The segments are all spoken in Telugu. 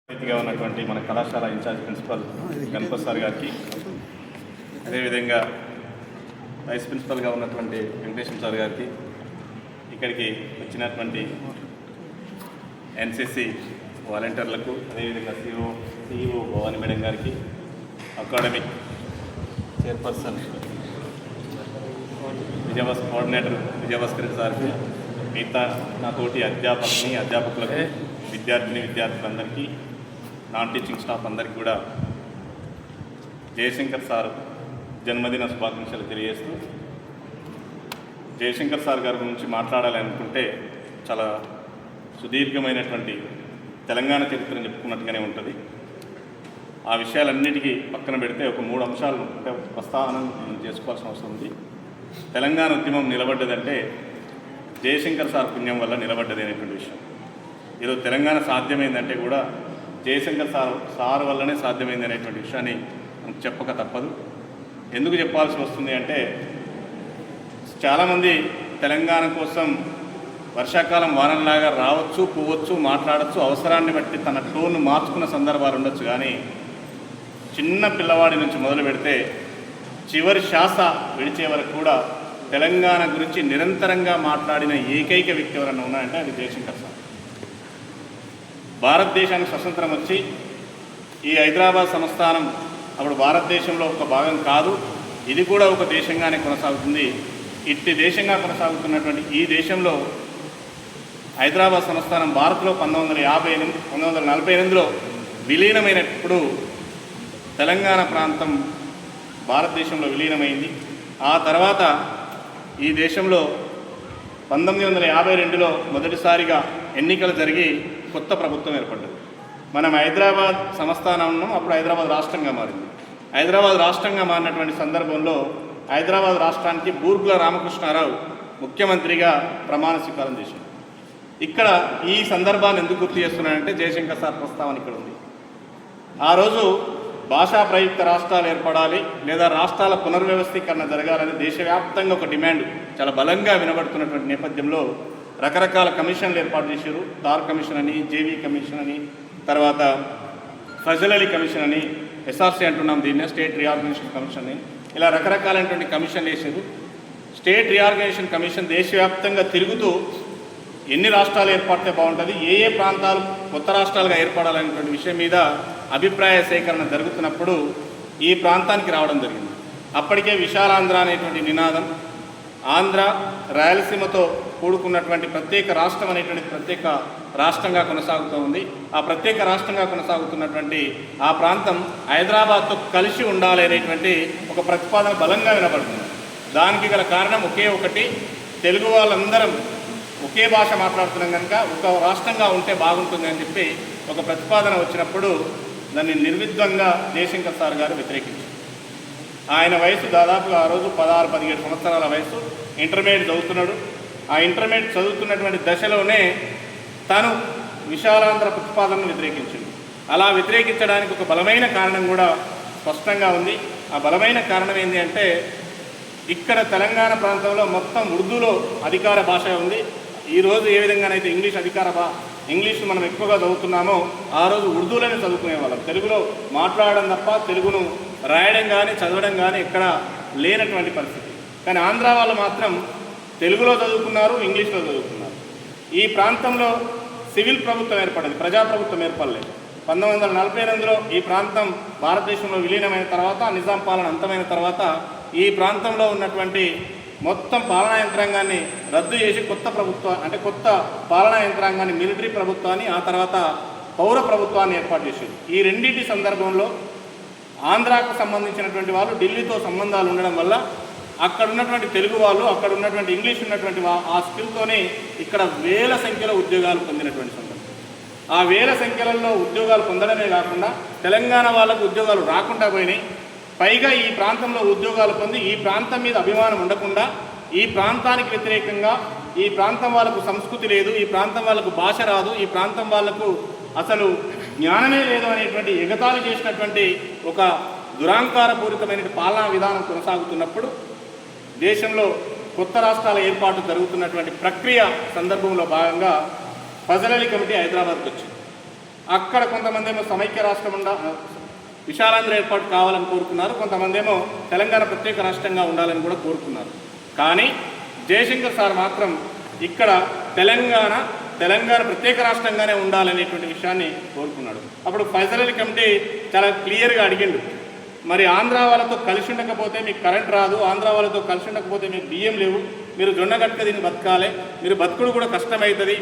అతిథిగా ఉన్నటువంటి మన కళాశాల ఇన్ఛార్జ్ ప్రిన్సిపల్ గణపతి సార్ గారికి, అదేవిధంగా వైస్ ప్రిన్సిపల్గా ఉన్నటువంటి వెంకటేశ్వర సార్ గారికి, ఇక్కడికి వచ్చినటువంటి ఎన్సిసి వాలంటీర్లకు, అదేవిధంగా సిఇఓ భవానీ మేడం గారికి, అకాడమిక్ చైర్పర్సన్ కోఆర్డినేటర్ విజయభాస్కర్ సార్కి, మిగతా నాతోటి అధ్యాపకులకు, విద్యార్థులందరికీ, నాన్ టీచింగ్ స్టాఫ్ అందరికీ కూడా జయశంకర్ సార్ జన్మదిన శుభాకాంక్షలు తెలియజేస్తూ, జయశంకర్ సార్ గారి గురించి మాట్లాడాలి అనుకుంటే చాలా సుదీర్ఘమైనటువంటి తెలంగాణ చరిత్రను చెప్పుకున్నట్టుగానే ఉంటుంది. ఆ విషయాలన్నిటికీ పక్కన పెడితే ఒక 3 అంశాలు ప్రస్తావన చేసుకోవాల్సిన అవసరం ఉంది. తెలంగాణ ఉద్యమం నిలబడ్డదంటే జయశంకర్ సార్ పుణ్యం వల్ల నిలబడ్డది అనేటువంటి విషయం. ఈరోజు తెలంగాణ సాధ్యమైందంటే కూడా జయశంకర్ సార్ వల్లనే సాధ్యమైంది అనేటువంటి విషయాన్ని మనకు చెప్పక తప్పదు. ఎందుకు చెప్పాల్సి వస్తుంది అంటే, చాలామంది తెలంగాణ కోసం వర్షాకాలం వారంలాగా రావచ్చు, పోవచ్చు, మాట్లాడచ్చు, అవసరాన్ని బట్టి తన టోన్ను మార్చుకున్న సందర్భాలు ఉండొచ్చు. కానీ చిన్న పిల్లవాడి నుంచి మొదలు పెడితే చివరి శ్వాస విడిచే వరకు కూడా తెలంగాణ గురించి నిరంతరంగా మాట్లాడిన ఏకైక వ్యక్తి ఎవరన్నా ఉన్నారంటే అది జయశంకర్ సార్. భారతదేశానికి స్వతంత్రం వచ్చి ఈ హైదరాబాద్ సంస్థానం అప్పుడు భారతదేశంలో ఒక భాగం కాదు, ఇది కూడా ఒక దేశంగానే కొనసాగుతుంది. ఇట్టి దేశంగా కొనసాగుతున్నటువంటి ఈ దేశంలో హైదరాబాద్ సంస్థానం భారత్లో 1948లో విలీనమైనప్పుడు తెలంగాణ ప్రాంతం భారతదేశంలో విలీనమైంది. ఆ తర్వాత ఈ దేశంలో 1952లో మొదటిసారిగా ఎన్నికలు జరిగి కొత్త ప్రభుత్వం ఏర్పడ్డది. మనం హైదరాబాద్ సంస్థానం ఉన్నాం, అప్పుడు హైదరాబాద్ రాష్ట్రంగా మారింది. హైదరాబాద్ రాష్ట్రంగా మారినటువంటి సందర్భంలో హైదరాబాద్ రాష్ట్రానికి బూర్గుల రామకృష్ణారావు ముఖ్యమంత్రిగా ప్రమాణ స్వీకారం చేశారు. ఇక్కడ ఈ సందర్భాన్ని ఎందుకు గుర్తు చేస్తున్నానంటే జయశంకర్ సార్ ప్రస్తావన ఇక్కడ ఉంది. ఆ రోజు భాషా ప్రయుక్త రాష్ట్రాలు ఏర్పడాలి లేదా రాష్ట్రాల పునర్వ్యవస్థీకరణ జరగాలని దేశవ్యాప్తంగా ఒక డిమాండ్ చాలా బలంగా వినబడుతున్నటువంటి నేపథ్యంలో రకరకాల కమిషన్లు ఏర్పాటు చేశారు. తార్ కమిషన్ అని, జేవీ కమిషన్ అని, తర్వాత ఫజల్ అలీ కమిషన్ అని, ఎస్ఆర్సీ అంటున్నాం దీన్నే, స్టేట్ రీఆర్గనైజేషన్ కమిషన్ అని, ఇలా రకరకాలైనటువంటి కమిషన్లు వేశారు. స్టేట్ రీఆర్గనైజేషన్ కమిషన్ దేశవ్యాప్తంగా తిరుగుతూ ఎన్ని రాష్ట్రాలు ఏర్పడితే బాగుంటుంది, ఏ ప్రాంతాలు కొత్త రాష్ట్రాలుగా ఏర్పడాలనేటువంటి విషయం మీద అభిప్రాయ సేకరణ జరుగుతున్నప్పుడు ఈ ప్రాంతానికి రావడం జరిగింది. అప్పటికే విశాలాంధ్ర అనేటువంటి నినాదం, ఆంధ్ర రాయలసీమతో కూడుకున్నటువంటి ప్రత్యేక రాష్ట్రం అనేటువంటి ప్రత్యేక రాష్ట్రంగా కొనసాగుతూ ఉంది. ఆ ప్రత్యేక రాష్ట్రంగా కొనసాగుతున్నటువంటి ఆ ప్రాంతం హైదరాబాద్తో కలిసి ఉండాలి అనేటువంటి ఒక ప్రతిపాదన బలంగా వినపడుతుంది. దానికి గల కారణం ఒకే ఒకటి, తెలుగు వాళ్ళందరం ఒకే భాష మాట్లాడుతున్నాం కనుక ఒక రాష్ట్రంగా ఉంటే బాగుంటుంది అని చెప్పి ఒక ప్రతిపాదన వచ్చినప్పుడు దాన్ని నిర్విద్వంగా జయశంకర్ సార్ గారు వ్యతిరేకించారు. ఆయన వయసు దాదాపుగా ఆ రోజు 16-17 సంవత్సరాల వయసు, ఇంటర్మీడియట్ చదువుతున్నాడు. ఆ ఇంటర్మీడియట్ చదువుతున్నటువంటి దశలోనే తాను విశాలాంధ్ర ప్రతిపాదనను వ్యతిరేకించింది. అలా వ్యతిరేకించడానికి ఒక బలమైన కారణం కూడా స్పష్టంగా ఉంది. ఆ బలమైన కారణం ఏంటి అంటే, ఇక్కడ తెలంగాణ ప్రాంతంలో మొత్తం ఉర్దూలో అధికార భాష ఉంది. ఈరోజు ఏ విధంగానైతే ఇంగ్లీష్ మనం ఎక్కువగా చదువుతున్నామో ఆ రోజు ఉర్దూలోనే చదువుకునే వాళ్ళం. తెలుగులో మాట్లాడడం తప్ప తెలుగును రాయడం కానీ చదవడం కానీ ఎక్కడ లేనటువంటి పరిస్థితి. కానీ ఆంధ్ర వాళ్ళు మాత్రం తెలుగులో చదువుకున్నారు, ఇంగ్లీష్లో చదువుకున్నారు. ఈ ప్రాంతంలో సివిల్ ప్రభుత్వం ఏర్పడింది, ప్రజాప్రభుత్వం ఏర్పడలేదు. 1948లో ఈ ప్రాంతం భారతదేశంలో విలీనమైన తర్వాత, నిజాం పాలన అంతమైన తర్వాత ఈ ప్రాంతంలో ఉన్నటువంటి మొత్తం పాలనా యంత్రాంగాన్ని రద్దు చేసి కొత్త పాలనా యంత్రాంగాన్ని, మిలిటరీ ప్రభుత్వాన్ని, ఆ తర్వాత పౌర ప్రభుత్వాన్ని ఏర్పాటు చేశారు. ఈ రెండింటి సందర్భంలో ఆంధ్రాకు సంబంధించినటువంటి వాళ్ళు ఢిల్లీతో సంబంధాలు ఉండడం వల్ల అక్కడ ఉన్నటువంటి తెలుగు వాళ్ళు, అక్కడ ఉన్నటువంటి ఇంగ్లీష్ ఉన్నటువంటి ఆ స్కిల్తోనే ఇక్కడ వేల సంఖ్యలో ఉద్యోగాలు పొందినటువంటి సందర్భం. ఆ వేల సంఖ్యలలో ఉద్యోగాలు పొందడమే కాకుండా తెలంగాణ వాళ్ళకు ఉద్యోగాలు రాకుండా పోయినాయి. పైగా ఈ ప్రాంతంలో ఉద్యోగాలు పొంది ఈ ప్రాంతం మీద అభిమానం ఉండకుండా, ఈ ప్రాంతానికి వ్యతిరేకంగా, ఈ ప్రాంతం వాళ్ళకు సంస్కృతి లేదు, ఈ ప్రాంతం వాళ్ళకు భాష రాదు, ఈ ప్రాంతం వాళ్లకు అసలు జ్ఞానమే లేదు అనేటువంటి ఎగతాళి చేసినటువంటి ఒక దురాంకారపూరితమైన పాలనా విధానం కొనసాగుతున్నప్పుడు దేశంలో కొత్త రాష్ట్రాల ఏర్పాటు జరుగుతున్నటువంటి ప్రక్రియ సందర్భంలో భాగంగా ఫజల్ అలీ కమిటీ హైదరాబాద్కి వచ్చింది. అక్కడ కొంతమంది ఏమో సమైక్య రాష్ట్రం విశాలాంధ్ర ఏర్పాటు కావాలని కోరుకున్నారు, కొంతమంది ఏమో తెలంగాణ ప్రత్యేక రాష్ట్రంగా ఉండాలని కూడా కోరుకున్నారు. కానీ జయశంకర్ సార్ మాత్రం ఇక్కడ తెలంగాణ ప్రత్యేక రాష్ట్రంగానే ఉండాలనేటువంటి విషయాన్ని కోరుకున్నాడు. అప్పుడు ఫైజల్ అలీ కమిటీ చాలా క్లియర్గా అడిగిండు, మరి ఆంధ్ర వాళ్ళతో కలిసి ఉండకపోతే మీకు కరెంట్ రాదు, ఆంధ్ర వాళ్ళతో కలిసి ఉండకపోతే మీకు బియ్యం లేవు, మీరు జొన్నగట్క దీన్ని బతకాలి, మీరు బతుకుడు కూడా కష్టమవుతుంది,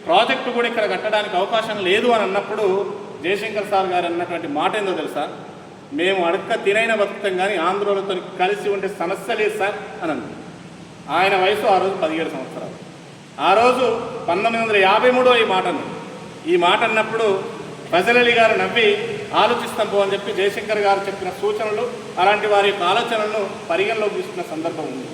ప్రాజెక్టు కూడా ఇక్కడ కట్టడానికి అవకాశం లేదు అని అన్నప్పుడు జయశంకర్ సార్ గారు అన్నటువంటి మాట ఏందో తెలుసా, మేము అడక్క తినైన బతుకుతాం కానీ ఆంధ్రులతో కలిసి ఉండే సమస్య లేదు సార్ అని అన్నారు. ఆయన వయసు ఆ రోజు 17 సంవత్సరాలు. ఆ రోజు 1953 ఈ మాట అన్నప్పుడు ఫైజల్ అలీ గారు నవ్వి ఆలోచిస్తాం పో అని చెప్పి జయశంకర్ గారు చెప్పిన సూచనలు, అలాంటి వారి యొక్క ఆలోచనలను పరిగణలోకి తీసుకున్న సందర్భం ఉంది.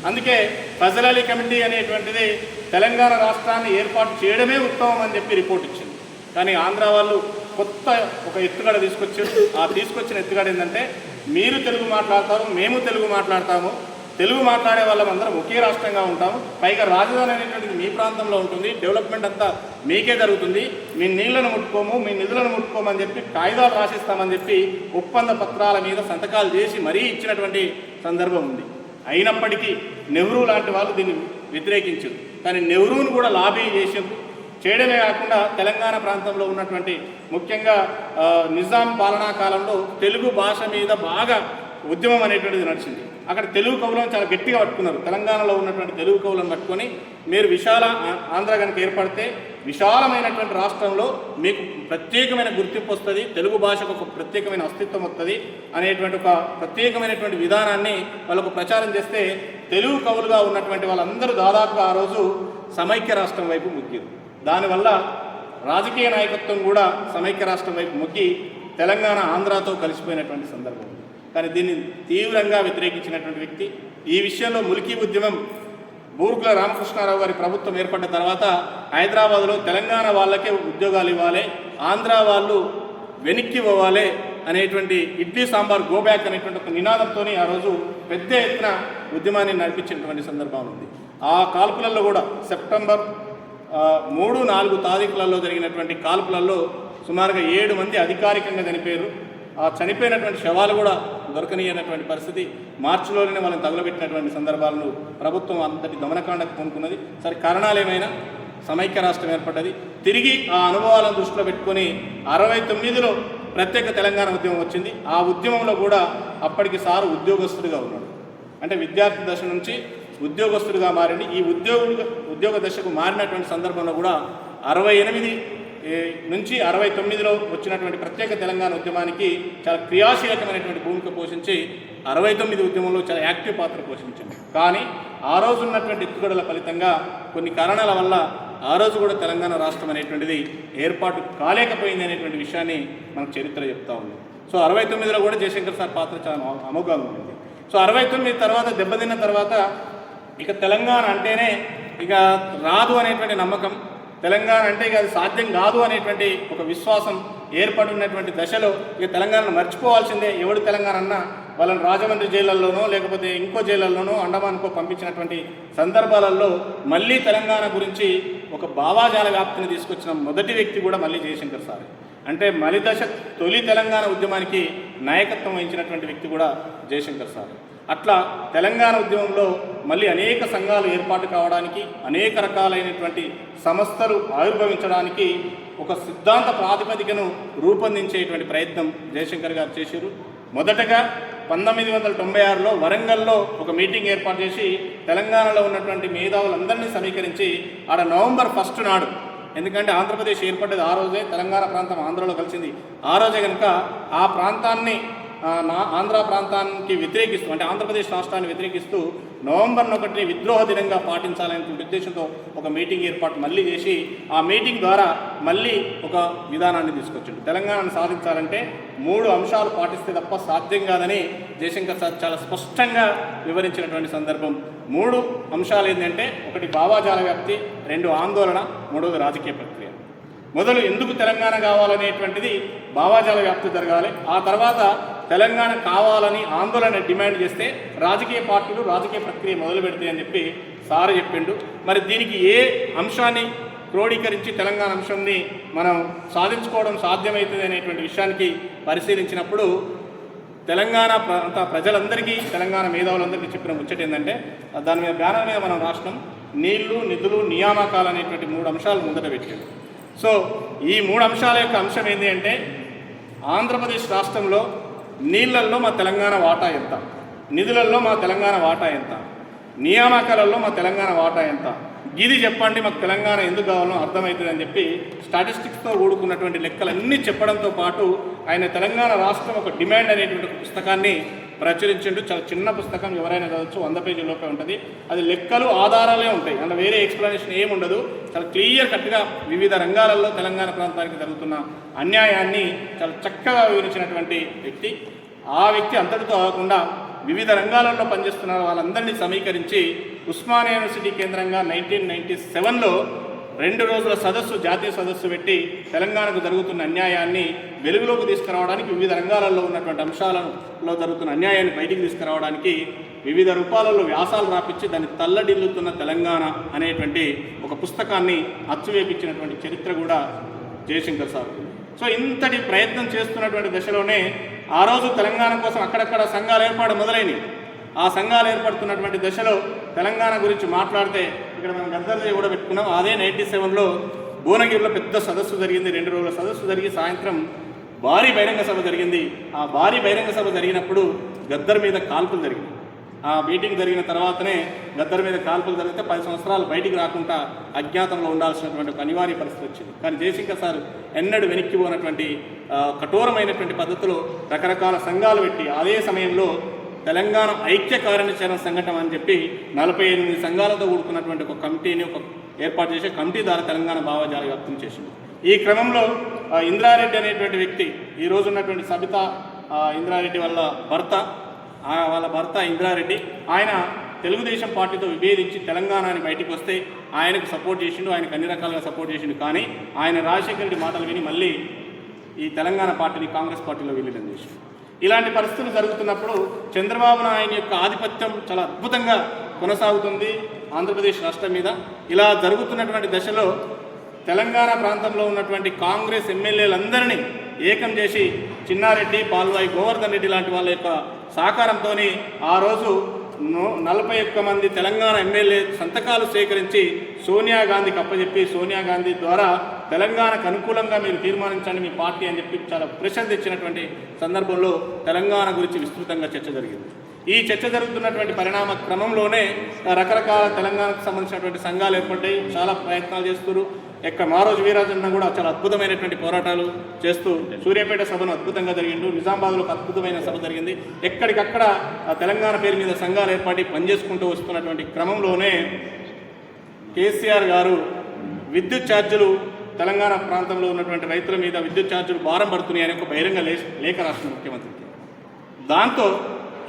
అందుకే ఫైజల్ అలీ కమిటీ అనేటువంటిది తెలంగాణ రాష్ట్రాన్ని ఏర్పాటు చేయడమే ఉత్తమం అని చెప్పి రిపోర్ట్ ఇచ్చింది. కానీ ఆంధ్ర వాళ్ళు కొత్త ఒక ఎత్తుగడ తీసుకొచ్చారు. ఆ తీసుకొచ్చిన ఎత్తుగడ ఏంటంటే, మీరు తెలుగు మాట్లాడతారు, మేము తెలుగు మాట్లాడతాము, తెలుగు మాట్లాడే వాళ్ళమందరం ఒకే రాష్ట్రంగా ఉంటాము, పైగా రాజధాని అనేటువంటిది మీ ప్రాంతంలో ఉంటుంది, డెవలప్మెంట్ అంతా మీకే జరుగుతుంది, మీ నీళ్లను ముట్టుకోము, మీ నిధులను ముట్టుకోమని చెప్పి కాగితాలు రాసిస్తామని చెప్పి ఒప్పంద పత్రాల మీద సంతకాలు చేసి మరీ ఇచ్చినటువంటి సందర్భం ఉంది. అయినప్పటికీ నెహ్రూ లాంటి వాళ్ళు దీన్ని వ్యతిరేకించారు. కానీ నెహ్రూను కూడా లాబీ చేయడమే కాకుండా తెలంగాణ ప్రాంతంలో ఉన్నటువంటి ముఖ్యంగా నిజాం పాలనా కాలంలో తెలుగు భాష మీద బాగా ఉద్యమం అనేటువంటిది నడిచింది. అక్కడ తెలుగు కవులను చాలా గట్టిగా పట్టుకున్నారు. తెలంగాణలో ఉన్నటువంటి తెలుగు కవులను పట్టుకొని, మీరు ఆంధ్ర కనుక ఏర్పడితే విశాలమైనటువంటి రాష్ట్రంలో మీకు ప్రత్యేకమైన గుర్తింపు వస్తుంది, తెలుగు భాషకు ఒక ప్రత్యేకమైన అస్తిత్వం వస్తుంది అనేటువంటి ఒక ప్రత్యేకమైనటువంటి విధానాన్ని వాళ్ళకు ప్రచారం చేస్తే, తెలుగు కవులుగా ఉన్నటువంటి వాళ్ళందరూ దాదాపుగా ఆ రోజు సమైక్య రాష్ట్రం వైపు మొగ్గారు. దానివల్ల రాజకీయ నాయకత్వం కూడా సమైక్య రాష్ట్రం వైపు మొగ్గి తెలంగాణ ఆంధ్రాతో కలిసిపోయినటువంటి సందర్భం. కానీ దీన్ని తీవ్రంగా వ్యతిరేకించినటువంటి వ్యక్తి, ఈ విషయంలో ములికీ ఉద్యమం బూర్గుల రామకృష్ణారావు గారి ప్రభుత్వం ఏర్పడిన తర్వాత హైదరాబాద్లో తెలంగాణ వాళ్ళకే ఉద్యోగాలు ఇవ్వాలి, ఆంధ్ర వాళ్ళు వెనక్కి పోవాలి అనేటువంటి ఇడ్లీ సాంబార్ గోబ్యాక్ అనేటువంటి ఒక నినాదంతో ఆ రోజు పెద్ద ఎత్తున ఉద్యమాన్ని నడిపించినటువంటి సందర్భం ఉంది. ఆ కాల్పులలో కూడా సెప్టెంబర్ 3-4 తారీఖులలో జరిగినటువంటి కాల్పులలో సుమారుగా 7 మంది అధికారికంగా చనిపోయారు. ఆ చనిపోయినటువంటి శవాలు కూడా దొరకనీయనటువంటి పరిస్థితి, మార్చిలోనే వాళ్ళని తగులబెట్టినటువంటి సందర్భాలను ప్రభుత్వం అంతటి దమనకాండకు పూనుకున్నది. సరే, కారణాలు ఏమైనా సమైక్య రాష్ట్రం ఏర్పడ్డది. తిరిగి ఆ అనుభవాలను దృష్టిలో పెట్టుకొని 69లో ప్రత్యేక తెలంగాణ ఉద్యమం వచ్చింది. ఆ ఉద్యమంలో కూడా అప్పటికి సారు ఉద్యోగస్తుడిగా ఉన్నాడు. అంటే విద్యార్థి దశ నుంచి ఉద్యోగస్తుడిగా మారింది. ఈ ఉద్యోగ దశకు మారినటువంటి సందర్భంలో కూడా 68 నుంచి 69లో వచ్చినటువంటి ప్రత్యేక తెలంగాణ ఉద్యమానికి చాలా క్రియాశీలకమైనటువంటి భూమిక పోషించి 69 ఉద్యమంలో చాలా యాక్టివ్ పాత్ర పోషించింది. కానీ ఆ రోజు ఉన్నటువంటి ఎత్తుగడల ఫలితంగా కొన్ని కారణాల వల్ల ఆ రోజు కూడా తెలంగాణ రాష్ట్రం అనేటువంటిది ఏర్పాటు కాలేకపోయింది అనేటువంటి విషయాన్ని మనకు చరిత్ర చెప్తా ఉంది. సో 69లో కూడా జయశంకర్ సార్ పాత్ర చాలా అమోఘంగా ఉంది. సో 69 తర్వాత దెబ్బతిన్న తర్వాత ఇక తెలంగాణ అంటేనే ఇక రాదు అనేటువంటి నమ్మకం, తెలంగాణ అంటే ఇక అది సాధ్యం కాదు అనేటువంటి ఒక విశ్వాసం ఏర్పడినటువంటి దశలో ఇక తెలంగాణను మర్చిపోవాల్సిందే, ఎవడు తెలంగాణ అన్నా వాళ్ళని రాజమండ్రి జైళ్ళల్లోనో లేకపోతే ఇంకో జైళ్ళల్లోనో అండమాన్కో పంపించినటువంటి సందర్భాలలో మళ్ళీ తెలంగాణ గురించి ఒక భావాజాల వ్యాప్తిని తీసుకొచ్చిన మొదటి వ్యక్తి కూడా మళ్ళీ జయశంకర్ సార్. అంటే మలిదశ తొలి తెలంగాణ ఉద్యమానికి నాయకత్వం వహించినటువంటి వ్యక్తి కూడా జయశంకర్ సార్. అట్లా తెలంగాణ ఉద్యమంలో మళ్ళీ అనేక సంఘాలు ఏర్పాటు కావడానికి, అనేక రకాలైనటువంటి సంస్థలు ఆవిర్భవించడానికి ఒక సిద్ధాంత ప్రాతిపదికను రూపొందించేటువంటి ప్రయత్నం జయశంకర్ గారు చేశారు. మొదటగా 1996లో వరంగల్లో ఒక మీటింగ్ ఏర్పాటు చేసి తెలంగాణలో ఉన్నటువంటి మేధావులందరినీ సమీకరించి ఆడ నవంబర్ 1 నాడు, ఎందుకంటే ఆంధ్రప్రదేశ్ ఏర్పడ్డది ఆ రోజే, తెలంగాణ ప్రాంతం ఆంధ్రలో కలిసింది ఆ రోజే కనుక ఆ ప్రాంతాన్ని ఆంధ్ర ప్రాంతానికి వ్యతిరేకిస్తూ, అంటే ఆంధ్రప్రదేశ్ రాష్ట్రాన్ని వ్యతిరేకిస్తూ నవంబర్ 1 విద్రోహ దినంగా పాటించాలనే ఉద్దేశంతో ఒక మీటింగ్ ఏర్పాటు మళ్ళీ చేసి ఆ మీటింగ్ ద్వారా మళ్ళీ ఒక విధానాన్ని తీసుకొచ్చాడు. తెలంగాణను సాధించాలంటే 3 అంశాలు పాటిస్తే తప్ప సాధ్యం కాదని జయశంకర్ సార్ చాలా స్పష్టంగా వివరించినటువంటి సందర్భం. 3 అంశాలు ఏంటంటే, 1 భావాజాల వ్యాప్తి, 2 ఆందోళన, 3వది రాజకీయ ప్రక్రియ. మొదలు ఎందుకు తెలంగాణ కావాలనేటువంటిది భావాజాల వ్యాప్తి జరగాలి. ఆ తర్వాత తెలంగాణ కావాలని ఆందోళన డిమాండ్ చేస్తే రాజకీయ పార్టీలు రాజకీయ ప్రక్రియ మొదలు పెడతాయి అని చెప్పి సార్ చెప్పిండు. మరి దీనికి ఏ అంశాన్ని క్రోడీకరించి తెలంగాణ అంశంని మనం సాధించుకోవడం సాధ్యమవుతుంది అనేటువంటి విషయానికి పరిశీలించినప్పుడు తెలంగాణ ప్రాంత ప్రజలందరికీ, తెలంగాణ మేధావులందరికీ చెప్పిన ముచ్చట ఏంటంటే, దాని మీద బ్యానర్ మీద మనం రాష్ట్రం నీళ్లు, నిధులు, నియామకాలు అనేటువంటి 3 అంశాలు ముందట పెట్టాడు. సో ఈ 3 అంశాల యొక్క అంశం ఏంటి అంటే, ఆంధ్రప్రదేశ్ రాష్ట్రంలో నీళ్లల్లో మా తెలంగాణ వాటా ఎంత, నిధులలో మా తెలంగాణ వాటా ఎంత, నియామకాలలో మా తెలంగాణ వాటా ఎంత, ఇది చెప్పండి, మాకు తెలంగాణ ఎందుకు కావాలో అర్థమవుతుందని చెప్పి స్టాటిస్టిక్స్తో కూడుకున్నటువంటి లెక్కలన్నీ చెప్పడంతో పాటు ఆయన తెలంగాణ రాష్ట్రం ఒక డిమాండ్ అనేటువంటి పుస్తకాన్ని ప్రచురించిండు. చాలా చిన్న పుస్తకం, ఎవరైనా చదవచ్చు, 100 పేజీలోపే ఉంటుంది. అది లెక్కలు, ఆధారాలే ఉంటాయి, అందులో వేరే ఎక్స్ప్లెనేషన్ ఏమి ఉండదు. చాలా క్లియర్ కట్గా వివిధ రంగాలలో తెలంగాణ ప్రాంతానికి జరుగుతున్న అన్యాయాన్ని చాలా చక్కగా వివరించినటువంటి వ్యక్తి. ఆ వ్యక్తి అంతటితో కాకుండా వివిధ రంగాలలో పనిచేస్తున్న వాళ్ళందరినీ సమీకరించి ఉస్మానియా యూనివర్సిటీ కేంద్రంగా 1997లో 2 రోజుల సదస్సు, జాతీయ సదస్సు పెట్టి తెలంగాణకు జరుగుతున్న అన్యాయాన్ని వెలుగులోకి తీసుకురావడానికి, వివిధ రంగాలలో ఉన్నటువంటి అంశాలలో జరుగుతున్న అన్యాయాన్ని బయటికి తీసుకురావడానికి వివిధ రూపాలలో వ్యాసాలు రాపించి దాన్ని తల్లడిల్లుతున్న తెలంగాణ అనేటువంటి ఒక పుస్తకాన్ని అచ్చువేపించినటువంటి చరిత్ర కూడా జయశంకర్ సార్. సో ఇంతటి ప్రయత్నం చేస్తున్నటువంటి దశలోనే ఆ రోజు తెలంగాణ కోసం అక్కడక్కడ సంఘాలు ఏర్పాటు మొదలైనవి. ఆ సంఘాలు ఏర్పడుతున్నటువంటి దశలో తెలంగాణ గురించి మాట్లాడితే ఇక్కడ మనం గద్దర్జీ కూడా పెట్టుకున్నాం. అదే 97లో భువనగిరిలో పెద్ద సదస్సు జరిగింది, 2 రోజుల సదస్సు జరిగి సాయంత్రం భారీ బహిరంగ సభ జరిగింది. ఆ భారీ బహిరంగ సభ జరిగినప్పుడు గద్దర్ మీద కాల్పులు జరిగింది. ఆ మీటింగ్ జరిగిన తర్వాతనే గద్దర్ మీద కాల్పులు జరిగితే 10 సంవత్సరాలు బయటికి రాకుండా అజ్ఞాతంలో ఉండాల్సినటువంటి ఒక అనివార్య పరిస్థితి వచ్చింది. కానీ జయశంకర్ సార్ ఎన్నడూ వెనక్కి పోనటువంటి కఠోరమైనటువంటి పద్ధతిలో రకరకాల సంఘాలు పెట్టి, అదే సమయంలో తెలంగాణ ఐక్య కార్యాచరణ సంఘటన అని చెప్పి 48 సంఘాలతో కూడుకున్నటువంటి ఒక కమిటీని ఏర్పాటు చేసి కమిటీ ద్వారా తెలంగాణ భావజాల వ్యక్తం చేసింది. ఈ క్రమంలో ఇంద్రారెడ్డి అనేటువంటి వ్యక్తి, ఈరోజు ఉన్నటువంటి సబితా ఇంద్రారెడ్డి వాళ్ళ భర్త ఇంద్రారెడ్డి, ఆయన తెలుగుదేశం పార్టీతో విభేదించి తెలంగాణని బయటికి వస్తే ఆయనకు సపోర్ట్ చేసిండు, ఆయనకు అన్ని రకాలుగా సపోర్ట్ చేసిండు. కానీ ఆయన రాజశేఖర రెడ్డి మాటలు విని మళ్ళీ ఈ తెలంగాణ పార్టీని కాంగ్రెస్ పార్టీలో విలీనం చేసిండు. ఇలాంటి పరిస్థితులు జరుగుతున్నప్పుడు చంద్రబాబు నాయుడు యొక్క ఆధిపత్యం చాలా అద్భుతంగా కొనసాగుతుంది ఆంధ్రప్రదేశ్ రాష్ట్రం మీద. ఇలా జరుగుతున్నటువంటి దశలో తెలంగాణ ప్రాంతంలో ఉన్నటువంటి కాంగ్రెస్ ఎమ్మెల్యేలందరినీ ఏకం చేసి చిన్నారెడ్డి, పాల్వాయి గోవర్ధన్ రెడ్డి లాంటి వాళ్ళ యొక్క సహకారంతో ఆ రోజు 41 మంది తెలంగాణ ఎమ్మెల్యే సంతకాలు సేకరించి సోనియా గాంధీకి అప్పచెప్పి, సోనియా గాంధీ ద్వారా తెలంగాణకు అనుకూలంగా మీరు తీర్మానించండి మీ పార్టీ అని చెప్పి చాలా ప్రెషర్ తెచ్చినటువంటి సందర్భంలో తెలంగాణ గురించి విస్తృతంగా చర్చ జరిగింది. ఈ చర్చ జరుగుతున్నటువంటి పరిణామ క్రమంలోనే రకరకాల తెలంగాణకు సంబంధించినటువంటి సంఘాలు ఏర్పడ్డాయి, చాలా ప్రయత్నాలు చేస్తున్నారు. మారోజు వీరాజన్న కూడా చాలా అద్భుతమైనటువంటి పోరాటాలు చేస్తూ సూర్యాపేట సభను అద్భుతంగా జరిగిండు, నిజామాబాద్లో ఒక అద్భుతమైన సభ జరిగింది. ఎక్కడికక్కడ తెలంగాణ పేరు మీద సంఘాలు ఏర్పడి పనిచేసుకుంటూ వస్తున్నటువంటి క్రమంలోనే కేసీఆర్ గారు విద్యుత్ ఛార్జీలు, తెలంగాణ ప్రాంతంలో ఉన్నటువంటి రైతుల మీద విద్యుత్ ఛార్జీలు భారం పడుతున్నాయి అని ఒక బహిరంగ లేఖ రాష్ట్ర ముఖ్యమంత్రికి. దాంతో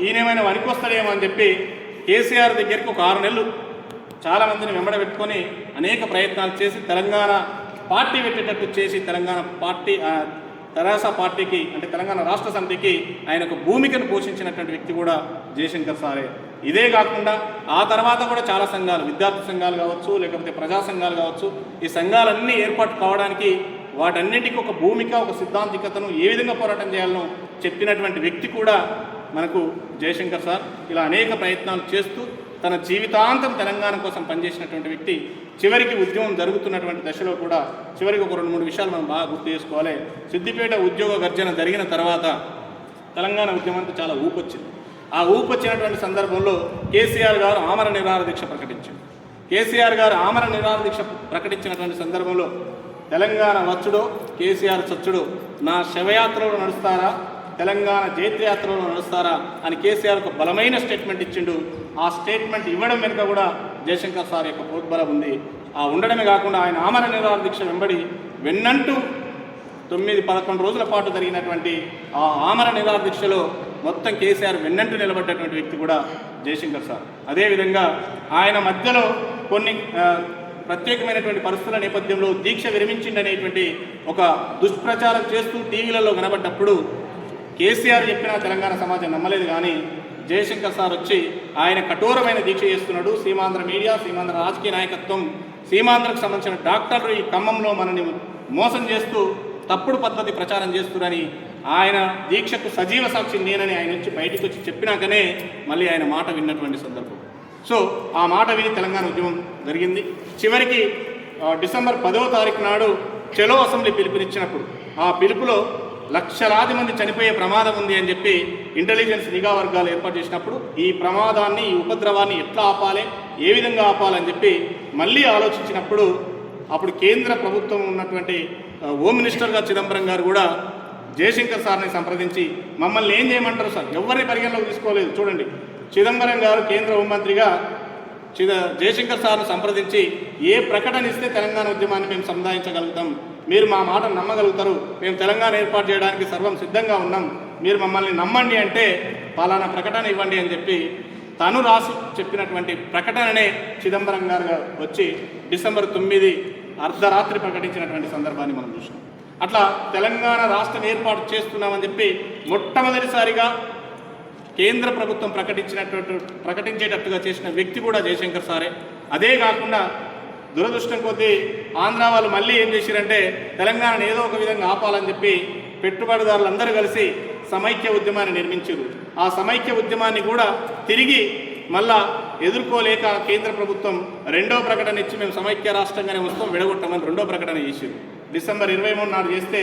ఈయనేమైనా వనికొస్తాడేమో అని చెప్పి కేసీఆర్ దగ్గరికి ఒక 6 నెలలు చాలామందిని వెంబడబెట్టుకొని అనేక ప్రయత్నాలు చేసి తెలంగాణ పార్టీ పెట్టేటట్టు చేసి తెలంగాణ పార్టీ తెరాస పార్టీకి, అంటే తెలంగాణ రాష్ట్ర సమితికి ఆయన ఒక భూమికను పోషించినటువంటి వ్యక్తి కూడా జయశంకర్ సారే. ఇదే కాకుండా ఆ తర్వాత కూడా చాలా సంఘాలు, విద్యార్థి సంఘాలు కావచ్చు, లేకపోతే ప్రజా సంఘాలు కావచ్చు, ఈ సంఘాలన్నీ ఏర్పాటు కావడానికి వాటన్నింటికి ఒక భూమిక, ఒక సిద్ధాంతికతను ఏ విధంగా పోరాటం చేయాలనో చెప్పినటువంటి వ్యక్తి కూడా మనకు జయశంకర్ సార్. ఇలా అనేక ప్రయత్నాలు చేస్తూ తన జీవితాంతం తెలంగాణ కోసం పనిచేసినటువంటి వ్యక్తి. చివరికి ఉద్యమం జరుగుతున్నటువంటి దశలో కూడా చివరికి ఒక 2-3 విషయాలు మనం బాగా గుర్తు చేసుకోవాలి. సిద్దిపేట ఉద్యోగ గర్జన జరిగిన తర్వాత తెలంగాణ ఉద్యమానికి చాలా ఊపొచ్చింది. ఆ ఊపొచ్చినటువంటి సందర్భంలో కేసీఆర్ గారు ఆమర నిరాహార దీక్ష ప్రకటించారు. కేసీఆర్ గారు ఆమర నిరాహార దీక్ష ప్రకటించినటువంటి సందర్భంలో తెలంగాణ వచ్చుడో కేసీఆర్ చచ్చుడో, నా శవయాత్రలో నడుస్తారా, తెలంగాణ జైత్రయాత్రలో నడుస్తారా అని కేసీఆర్ ఒక బలమైన స్టేట్మెంట్ ఇచ్చిండు. ఆ స్టేట్మెంట్ ఇవ్వడం వెనుక కూడా జయశంకర్ సార్ యొక్క ప్రోద్బలం ఉంది. ఆ ఉండడమే కాకుండా ఆయన ఆమర నిరాహార దీక్ష వెంబడి వెన్నంటూ 9-11 రోజుల పాటు జరిగినటువంటి ఆ ఆమర నిరాహార దీక్షలో మొత్తం కేసీఆర్ వెన్నంటూ నిలబడ్డటువంటి వ్యక్తి కూడా జయశంకర్ సార్. అదేవిధంగా ఆయన మధ్యలో కొన్ని ప్రత్యేకమైనటువంటి పరిస్థితుల నేపథ్యంలో దీక్ష విరమించిందనేటువంటి ఒక దుష్ప్రచారం చేస్తూ టీవీలలో కనబడ్డప్పుడు కేసీఆర్ చెప్పిన తెలంగాణ సమాజం నమ్మలేదు. కానీ జయశంకర్ సార్ వచ్చి ఆయన కఠోరమైన దీక్ష చేస్తున్నాడు. సీమాంధ్ర మీడియా, సీమాంధ్ర రాజకీయ నాయకత్వం సీమాంధ్రకు సంబంధించిన డాక్టర్లు ఈ ఖమ్మంలో మనని మోసం చేస్తూ తప్పుడు పద్ధతి ప్రచారం చేస్తున్నారని ఆయన దీక్షకు సజీవ సాక్షి నేనని ఆయన నుంచి బయటకు వచ్చి చెప్పినాకనే మళ్ళీ ఆయన మాట విన్నటువంటి సందర్భం. సో ఆ మాట విని తెలంగాణ ఉద్యమం జరిగింది. చివరికి డిసెంబర్ 10వ తారీఖు నాడు చలో అసెంబ్లీ పిలుపునిచ్చినప్పుడు ఆ పిలుపులో లక్షలాది మంది చనిపోయే ప్రమాదం ఉంది అని చెప్పి ఇంటెలిజెన్స్ నిఘా వర్గాలు ఏర్పాటు చేసినప్పుడు ఈ ప్రమాదాన్ని ఈ ఉపద్రవాన్ని ఎట్లా ఆపాలి, ఏ విధంగా ఆపాలని చెప్పి మళ్ళీ ఆలోచించినప్పుడు అప్పుడు కేంద్ర ప్రభుత్వం ఉన్నటువంటి హోమ్ మినిస్టర్గా చిదంబరం గారు కూడా జయశంకర్ సార్ని సంప్రదించి మమ్మల్ని ఏం చేయమంటారు సార్, ఎవరిని పరిగణలోకి తీసుకోలేదు. చూడండి, చిదంబరం గారు కేంద్ర హోంమంత్రిగా జయశంకర్ సార్ను సంప్రదించి ఏ ప్రకటన ఇస్తే తెలంగాణ ఉద్యమాన్ని మేము సముదాయించగలుగుతాం, మీరు మా మాట నమ్మగలుగుతారు, మేము తెలంగాణ ఏర్పాటు చేయడానికి సర్వం సిద్ధంగా ఉన్నాం, మీరు మమ్మల్ని నమ్మండి అంటే పలానా ప్రకటన ఇవ్వండి అని చెప్పి తను రాసి చెప్పినటువంటి ప్రకటననే చిదంబరం గారు వచ్చి డిసెంబర్ 9 అర్ధరాత్రి ప్రకటించినటువంటి సందర్భాన్ని మనం చూసాం. అట్లా తెలంగాణ రాష్ట్రం ఏర్పాటు చేస్తున్నామని చెప్పి మొట్టమొదటిసారిగా కేంద్ర ప్రభుత్వం ప్రకటించేటట్టుగా చేసిన వ్యక్తి కూడా జయశంకర్ సారే. అదే కాకుండా దురదృష్టం కొద్దీ ఆంధ్ర వాళ్ళు మళ్ళీ ఏం చేశారంటే తెలంగాణను ఏదో ఒక విధంగా ఆపాలని చెప్పి పెట్టుబడిదారులందరూ కలిసి సమైక్య ఉద్యమాన్ని నిర్మించారు. ఆ సమైక్య ఉద్యమాన్ని కూడా తిరిగి మళ్ళా ఎదుర్కోలేక కేంద్ర ప్రభుత్వం రెండో ప్రకటన ఇచ్చి మేము సమైక్య రాష్ట్రంగానే వస్తాం, విడగొట్టమని రెండో ప్రకటన చేశారు. డిసెంబర్ 23 నాడు చేస్తే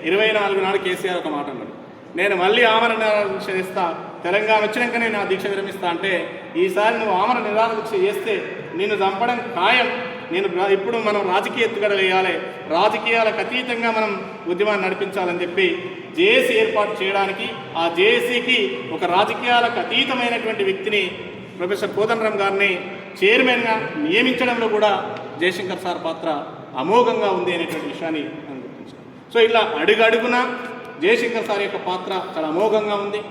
24 నాడు కేసీఆర్ ఒక మాట అన్నాడు, నేను మళ్ళీ ఆమరణ నిరాహార దీక్ష చేస్తా, తెలంగాణ వచ్చినాకనే నా దీక్ష విరమిస్తా అంటే ఈసారి నువ్వు ఆమరణ నిరాహార దీక్ష చేస్తే నిన్ను చంపడం ఖాయం, నేను ఇప్పుడు మనం రాజకీయ ఎత్తుగడలు వేయాలి, రాజకీయాలకు అతీతంగా మనం ఉద్యమాన్ని నడిపించాలని చెప్పి జేఏసీ ఏర్పాటు చేయడానికి ఆ జేఏసీకి ఒక రాజకీయాలకు అతీతమైనటువంటి వ్యక్తిని ప్రొఫెసర్ కోదండరాం గారిని చైర్మన్గా నియమించడంలో కూడా జయశంకర్ సార్ పాత్ర అమోఘంగా ఉంది అనేటువంటి విషయాన్ని మనం గుర్తించాం. సో ఇలా అడుగడుగున జయశంకర్ సార్ యొక్క పాత్ర చాలా అమోఘంగా ఉంది.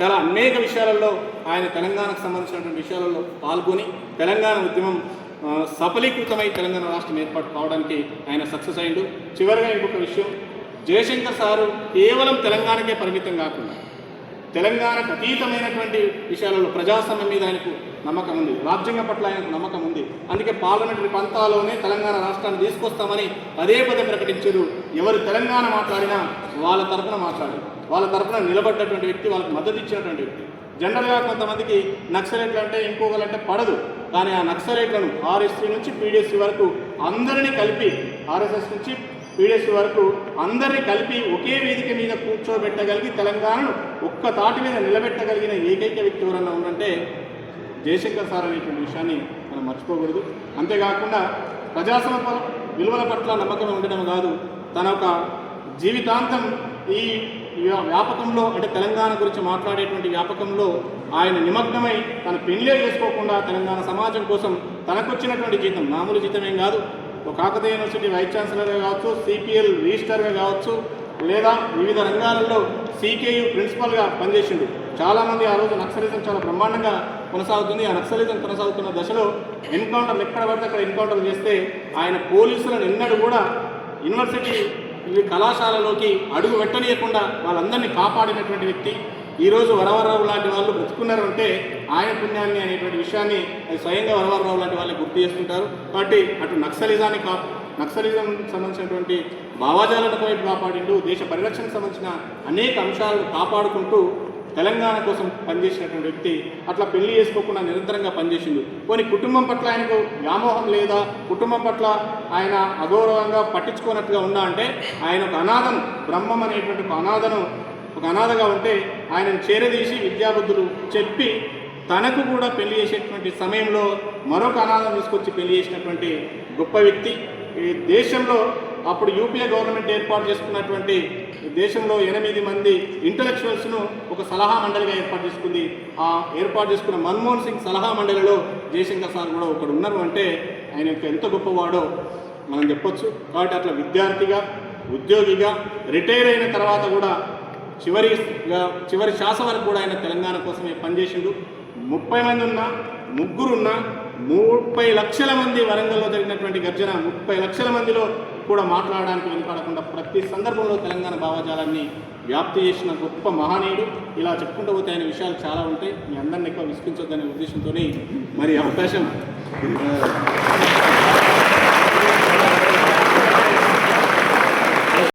చాలా అనేక విషయాలలో ఆయన తెలంగాణకు సంబంధించినటువంటి విషయాలలో పాల్గొని తెలంగాణ ఉద్యమం సఫలీకృతమై తెలంగాణ రాష్ట్రం ఏర్పాటు కావడానికి ఆయన సక్సెస్ అయ్యిండు. చివరిగా ఇంకొక విషయం, జయశంకర్ సారు కేవలం తెలంగాణకే పరిమితం కాకుండా తెలంగాణకు అతీతమైనటువంటి విషయాలలో ప్రజాస్వామ్యం మీద ఆయనకు నమ్మకం ఉంది, రాజ్యాంగం పట్ల ఆయనకు నమ్మకం ఉంది. అందుకే పార్లమెంటరీ పంతాలోనే తెలంగాణ రాష్ట్రాన్ని తీసుకొస్తామని పదే ప్రకటించారు. ఎవరు తెలంగాణ మాట్లాడినా వాళ్ళ తరఫున మాట్లాడారు, వాళ్ళ తరఫున నిలబడ్డటువంటి వ్యక్తి, వాళ్ళకి మద్దతు ఇచ్చినటువంటి వ్యక్తి. జనరల్గా కొంతమందికి నక్సలైట్లు అంటే ఇంకొకరంటే పడదు, కానీ ఆ నక్సలైట్లను ఆర్ఎస్సీ నుంచి పీడిఎస్సీ వరకు అందరినీ కలిపి, ఆర్ఎస్ఎస్ నుంచి పీడిఎస్సీ వరకు అందరినీ కలిపి ఒకే వేదిక మీద కూర్చోబెట్టగలిగి తెలంగాణను ఒక్క తాటి మీద నిలబెట్టగలిగిన ఏకైక వ్యక్తి ఎవరన్నా ఉందంటే జయశంకర్ సార్ అనేటువంటి విషయాన్ని మనం మర్చిపోకూడదు. అంతేకాకుండా ప్రజాస్వామ్య విలువల పట్ల నమ్మకం ఉండడం కాదు, తన ఒక జీవితాంతం ఈ వ్యాపకంలో అంటే తెలంగాణ గురించి మాట్లాడేటువంటి వ్యాపకంలో ఆయన నిమగ్నమై తన పెళ్ళే చేసుకోకుండా తెలంగాణ సమాజం కోసం తనకొచ్చినటువంటి జీతం, మామూలు జీతమేం కాదు, ఒక కాకతీయ యూనివర్సిటీ వైస్ ఛాన్సలర్గా కావచ్చు, సిపిఎల్ రిజిస్టర్గా కావచ్చు, లేదా వివిధ రంగాలలో సికేయు ప్రిన్సిపల్గా పనిచేసిండు. చాలామంది ఆ రోజు నక్సలిజం చాలా బ్రహ్మాండంగా కొనసాగుతుంది. ఆ నక్సలిజం కొనసాగుతున్న దశలో ఎన్కౌంటర్లు ఎక్కడ పడితే అక్కడ ఎన్కౌంటర్లు చేస్తే ఆయన పోలీసులను ఎన్నడూ కూడా యూనివర్సిటీ కళాశాలలోకి అడుగు పెట్టనీయకుండా వాళ్ళందరినీ కాపాడినటువంటి వ్యక్తి. ఈరోజు వరవరరావు లాంటి వాళ్ళు బ్రతుకున్నారంటే ఆయన పుణ్యాన్ని అనేటువంటి విషయాన్ని అది స్వయంగా వరవరరావు లాంటి వాళ్ళే గుర్తు చేసుకుంటారు. కాబట్టి అటు నక్సలిజం సంబంధించినటువంటి భావాజాలను వైపు కాపాడిండు, దేశ పరిరక్షణకు సంబంధించిన అనేక అంశాలను కాపాడుకుంటూ తెలంగాణ కోసం పనిచేసినటువంటి వ్యక్తి. అట్లా పెళ్లి చేసుకోకుండా నిరంతరంగా పనిచేసిండు. కొన్ని కుటుంబం పట్ల ఆయనకు వ్యామోహం లేదా, కుటుంబం పట్ల ఆయన అగౌరవంగా పట్టించుకోనట్టుగా ఉన్నా అంటే ఆయన ఒక అనాథను, బ్రహ్మం అనేటువంటి ఒక అనాథగా ఉంటే ఆయనను చేరదీసి విద్యాబుద్ధులు చెప్పి తనకు కూడా పెళ్లి చేసేటువంటి సమయంలో మరొక అనాథం తీసుకొచ్చి పెళ్లి చేసినటువంటి గొప్ప వ్యక్తి. ఈ దేశంలో అప్పుడు యూపీఏ గవర్నమెంట్ ఏర్పాటు చేసుకున్నటువంటి దేశంలో 8 మంది ఇంటలెక్చువల్స్ను ఒక సలహా మండలిగా ఏర్పాటు చేసుకుంది. ఆ ఏర్పాటు చేసుకున్న మన్మోహన్ సింగ్ సలహా మండలిలో జయశంకర్ సార్ కూడా ఒకడు ఉన్నారు అంటే ఆయన ఎంత గొప్పవాడో మనం చెప్పొచ్చు. కాబట్టి అట్లా విద్యార్థిగా, ఉద్యోగిగా, రిటైర్ అయిన తర్వాత కూడా చివరి శ్వాస వరకు కూడా ఆయన తెలంగాణ కోసమే పనిచేసిండు. 30 మంది ఉన్నా, 3 ఉన్నా, 30 లక్షల మంది వరంగల్లో జరిగినటువంటి గర్జన 30 లక్షల మందిలో కూడా మాట్లాడడానికి వెనుకాడకుండా ప్రతి సందర్భంలో తెలంగాణ భావజాలాన్ని వ్యాప్తి చేసిన గొప్ప మహనీయుడు. ఇలా చెప్పుకుంటూ పోతే ఆయన విషయాలు చాలా ఉంటాయి. మీ అందరిని ఎక్కువ విసిగించొద్దనే ఉద్దేశంతో మరి అవకాశం